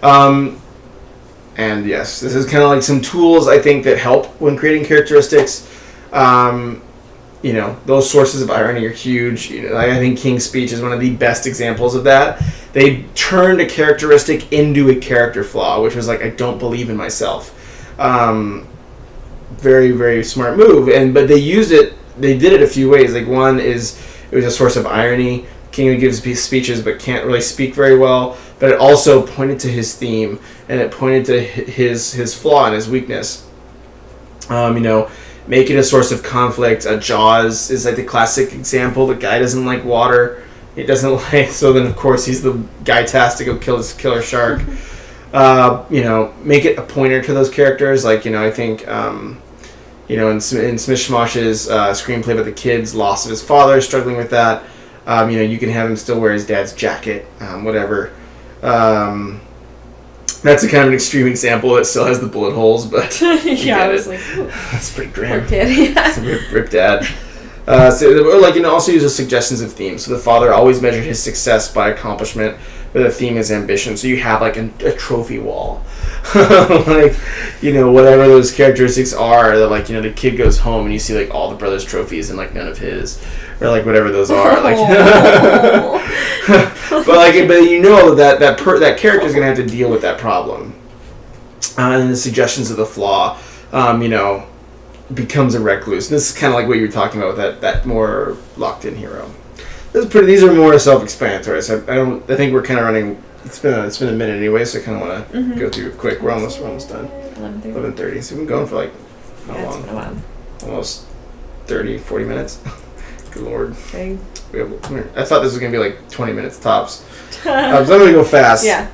And yes, this is kind of some tools, I think, that help when creating characteristics. Those sources of irony are huge. I think King's Speech is one of the best examples of that. They turned a characteristic into a character flaw, which was I don't believe in myself. Very, very smart move. But they used it. They did it a few ways. One is it was a source of irony. King gives speeches but can't really speak very well. But it also pointed to his theme, and it pointed to his flaw and his weakness. Make it a source of conflict. Jaws is the classic example. The guy doesn't like water. He doesn't so then of course he's the guy tasked to go kill this killer shark. Make it a pointer to those characters. I think. In Smith Schmosh's screenplay about the kid's loss of his father, struggling with that, you can have him still wear his dad's jacket, whatever. That's a kind of an extreme example that still has the bullet holes, but yeah, I was that's pretty grim. Poor kid, yeah. Rip dad. Also uses suggestions of themes. So the father always measured his success by accomplishment, but the theme is ambition. So you have like a trophy wall, like whatever those characteristics are. That like the kid goes home and you see like all the brothers' trophies and like none of his, or like whatever those are. Like, but that character is gonna have to deal with that problem, and the suggestions of the flaw, becomes a recluse. And this is kind of like what you were talking about with that more locked-in hero. These are more self-explanatory. So I think we're kind of running. It's been a minute anyway, so I kind of want to go through it quick. We're almost done. 11:30. So we've been going for like how long? It's been a while. Almost 30, 40 minutes. Good lord. Okay. I thought this was gonna be like 20 minutes tops. So I'm gonna go fast. Yeah.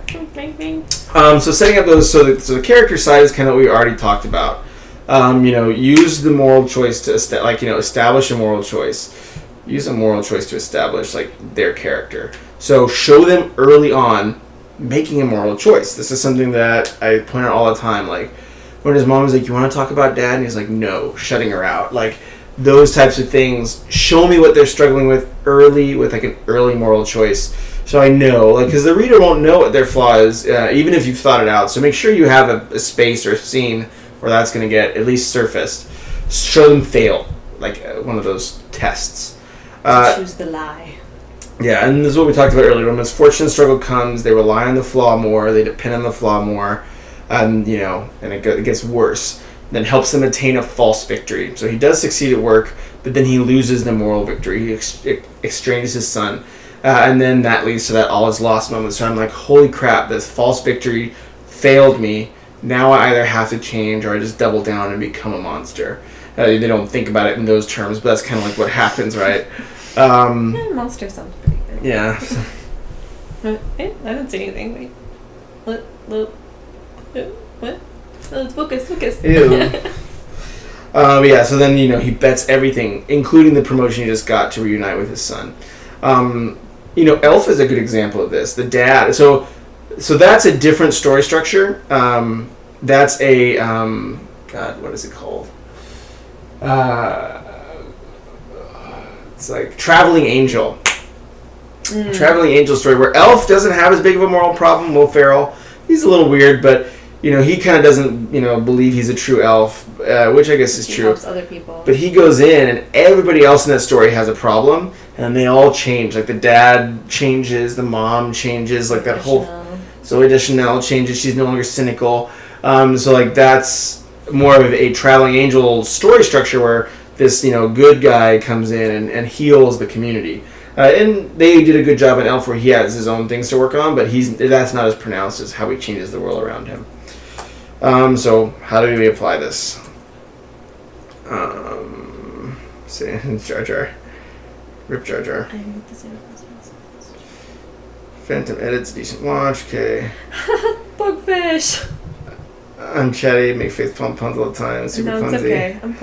So setting up those. So the character side is kind of what we already talked about. Use the moral choice to establish a moral choice. Use a moral choice to establish like their character. So show them early on making a moral choice. This is something that I point out all the time. Like when his mom was like, "You want to talk about dad?" and he's like, "No," shutting her out. Like those types of things. Show me what they're struggling with early, with like an early moral choice. So I know, because the reader won't know what their flaw is, even if you've thought it out. So make sure you have a space or a scene where that's going to get at least surfaced. Show them fail, like one of those tests. Choose the lie. Yeah, and this is what we talked about earlier. When misfortune and struggle comes, they rely on the flaw more, they depend on the flaw more, and it gets worse. Then helps them attain a false victory. So he does succeed at work, but then he loses the moral victory. He estranges his son. And then that leads to that all is lost moment. So I'm like, holy crap, this false victory failed me. Now I either have to change or I just double down and become a monster. They don't think about it in those terms, but that's kind of like what happens, right? Monster sounds pretty good. Yeah. I didn't say anything. Wait. What? Let's focus. Ew. Yeah, so then, he bets everything, including the promotion he just got to reunite with his son. Elf is a good example of this. The dad. So that's a different story structure. That's a God, what is it called? It's like Traveling Angel. Traveling Angel story where Elf doesn't have as big of a moral problem. Will Ferrell, he's a little weird, but he kind of doesn't believe he's a true elf, which I guess is true. He helps other people. But he goes in, and everybody else in that story has a problem, and they all change. Like the dad changes, the mom changes, like that whole. Zoe Deschanel changes. She's no longer cynical. So like that's more of a Traveling Angel story structure where this good guy comes in and heals the community. And they did a good job in Elf where he has his own things to work on, but that's not as pronounced as how he changes the world around him. So how do we apply this? Jar Jar. Rip Jar Jar. Phantom edits, decent watch, okay. Bugfish! I'm chatty, make face palm puns all the time, super clumsy. It's okay. I'm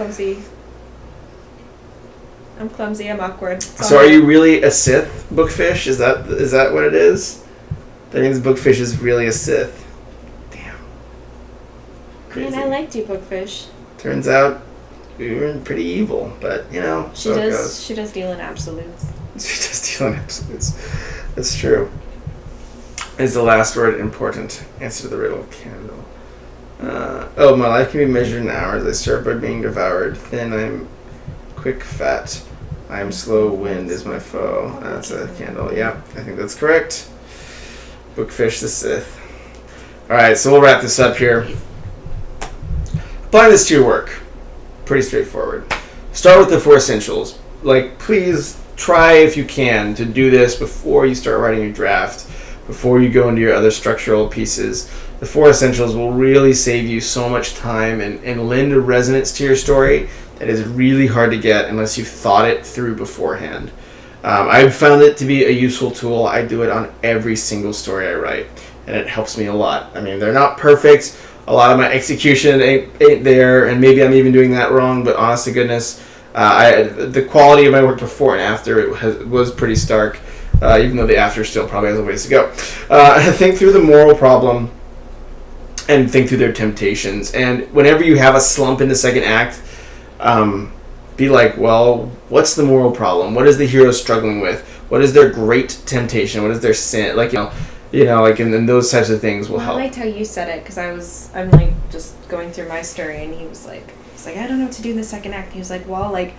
clumsy, I'm awkward. So are you really a Sith, Bookfish? Is that what it is? That means Bookfish is really a Sith. Damn. Crazy. Man, I liked you, Bookfish. Turns out we were pretty evil, but so it goes. She does deal in absolutes. She does deal in absolutes. That's true. Is the last word important? Answer to the riddle of candle. My life can be measured in hours. I start by being devoured. Thin, I'm quick, fat. I am slow, wind is my foe. That's a candle. Yeah, I think that's correct. Bookfish the Sith. Alright, so we'll wrap this up here. Apply this to your work. Pretty straightforward. Start with the 4 essentials. Please try, if you can, to do this before you start writing your draft, before you go into your other structural pieces. The 4 essentials will really save you so much time and lend a resonance to your story that is really hard to get unless you've thought it through beforehand. I've found it to be a useful tool. I do it on every single story I write, and it helps me a lot. I mean, they're not perfect. A lot of my execution ain't there, and maybe I'm even doing that wrong, but honest to goodness, the quality of my work before and after was pretty stark, even though the after still probably has a ways to go. Think through the moral problem and think through their temptations. And whenever you have a slump in the second act, be like, well, what's the moral problem? What is the hero struggling with? What is their great temptation? What is their sin? Like, like, and those types of things will help. I liked how you said it, because I'm like just going through my story, and he was like, I don't know what to do in the second act. And he was like, well, like,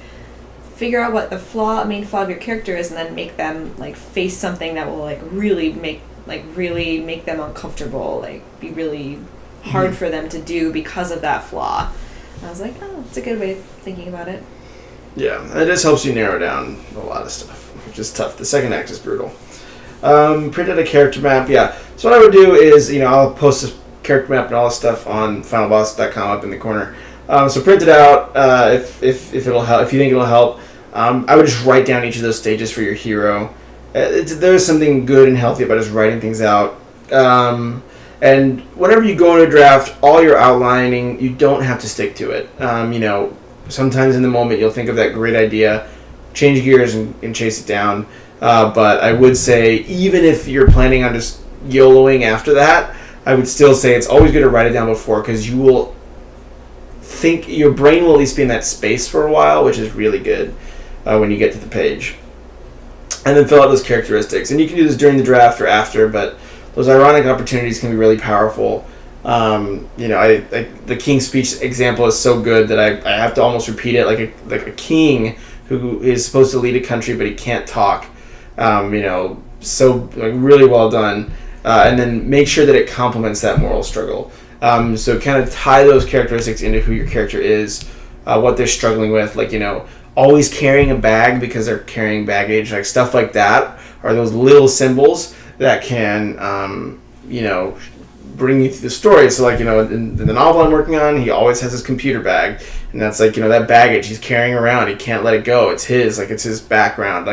figure out what the main flaw of your character is, and then make them like face something that will like really make them uncomfortable, like be really hard for them to do because of that flaw. And I was like, oh, it's a good way of thinking about it. Yeah, it just helps you narrow down a lot of stuff, which is tough. The second act is brutal. Printed a character map, yeah. So what I would do is, I'll post this character map and all this stuff on finalboss.com up in the corner. So print it out if it'll help. If you think it'll help, I would just write down each of those stages for your hero. There's something good and healthy about just writing things out. And whenever you go in a draft, all your outlining, you don't have to stick to it. Sometimes in the moment you'll think of that great idea, change gears and chase it down. But I would say, even if you're planning on just YOLOing after that, I would still say it's always good to write it down before, because you will think, your brain will at least be in that space for a while, which is really good when you get to the page. And then fill out those characteristics. And you can do this during the draft or after, but those ironic opportunities can be really powerful. The King's Speech example is so good that I have to almost repeat it, like a king who is supposed to lead a country but he can't talk. So really well done. And then make sure that it complements that moral struggle. So kind of tie those characteristics into who your character is, what they're struggling with, always carrying a bag because they're carrying baggage, like stuff like that, are those little symbols that can, bring you through the story. So, in the novel I'm working on, he always has his computer bag, and that's that baggage he's carrying around. He can't let it go. It's his, it's his background.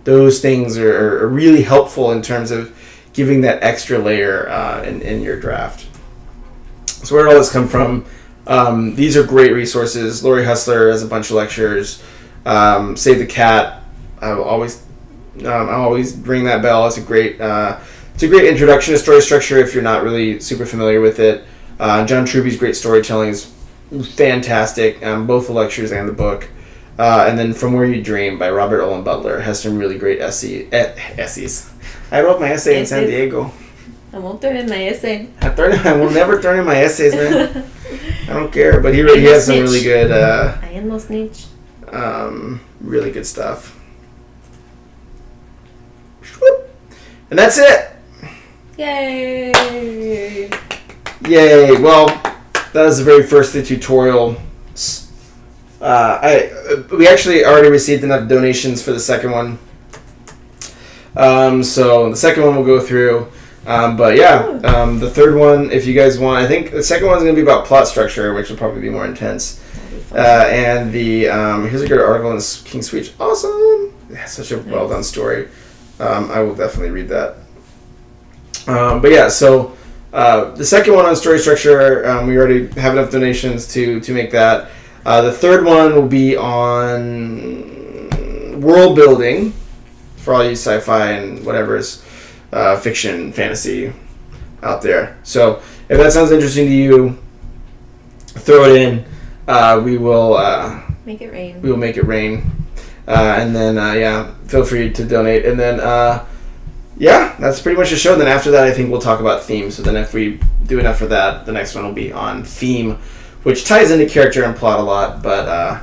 Those things are really helpful in terms of giving that extra layer in your draft. So where did all this come from? These are great resources. Lori Hustler has a bunch of lectures. Save the Cat. I'll always ring that bell. It's a great introduction to story structure if you're not really super familiar with it. John Truby's great storytelling is fantastic. Both the lectures and the book. And then From Where You Dream by Robert Owen Butler has some really great essays. I wrote my essay in San Diego. I won't turn in my essay. I will never turn in my essays, man. I don't care. But he has some really good... I am no snitch. Really good stuff. And that's it. Yay! Well, that was the very first of the tutorial. We actually already received enough donations for the second one. So the second one we'll go through. The third one, if you guys want, I think the second one's going to be about plot structure, which will probably be more intense. And here's a good article in King's Speech. Awesome! Yeah, such a well done story. I will definitely read that. The second one on story structure, we already have enough donations to make that. The third one will be on world building for all you sci-fi and whatever is fiction, fantasy out there. So if that sounds interesting to you, throw it in. We will make it rain. We will make it rain. And then feel free to donate. And then that's pretty much the show. Then after that, I think we'll talk about themes. So then if we do enough for that, the next one will be on theme, which ties into character and plot a lot. But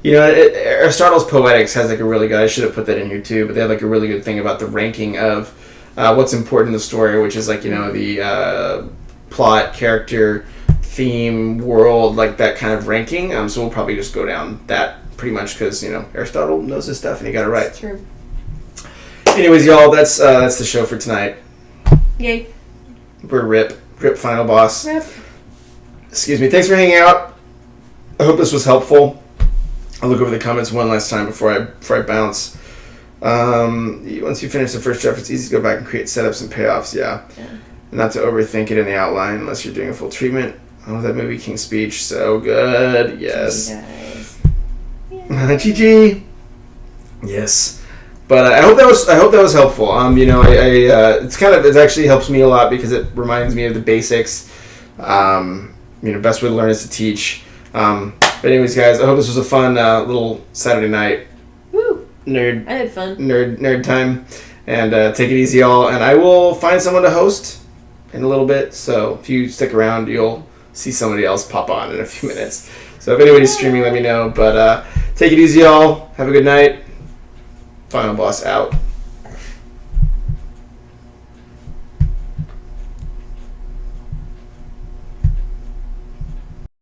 Aristotle's Poetics has a really good, I should have put that in here too, but they have a really good thing about the ranking of what's important in the story, which is the plot, character, theme, world, that kind of ranking. So we'll probably just go down that pretty much because Aristotle knows his stuff and he got it right. That's true. Anyways, y'all, that's the show for tonight. Yay. We're Rip Final Boss. Rip. Excuse me. Thanks for hanging out. I hope this was helpful. I'll look over the comments one last time before I bounce. Once you finish the first draft, it's easy to go back and create setups and payoffs. Yeah. And not to overthink it in the outline unless you're doing a full treatment. Oh, that movie King's Speech, so good. Yes. GG. Yes. But I hope that was helpful. It actually helps me a lot because it reminds me of the basics. Best way to learn is to teach. But anyways, guys, I hope this was a fun little Saturday night Woo! nerd I had fun. nerd time. And take it easy, y'all. And I will find someone to host in a little bit. So if you stick around, you'll see somebody else pop on in a few minutes. So if anybody's streaming, let me know. But take it easy, y'all. Have a good night. Final Boss out.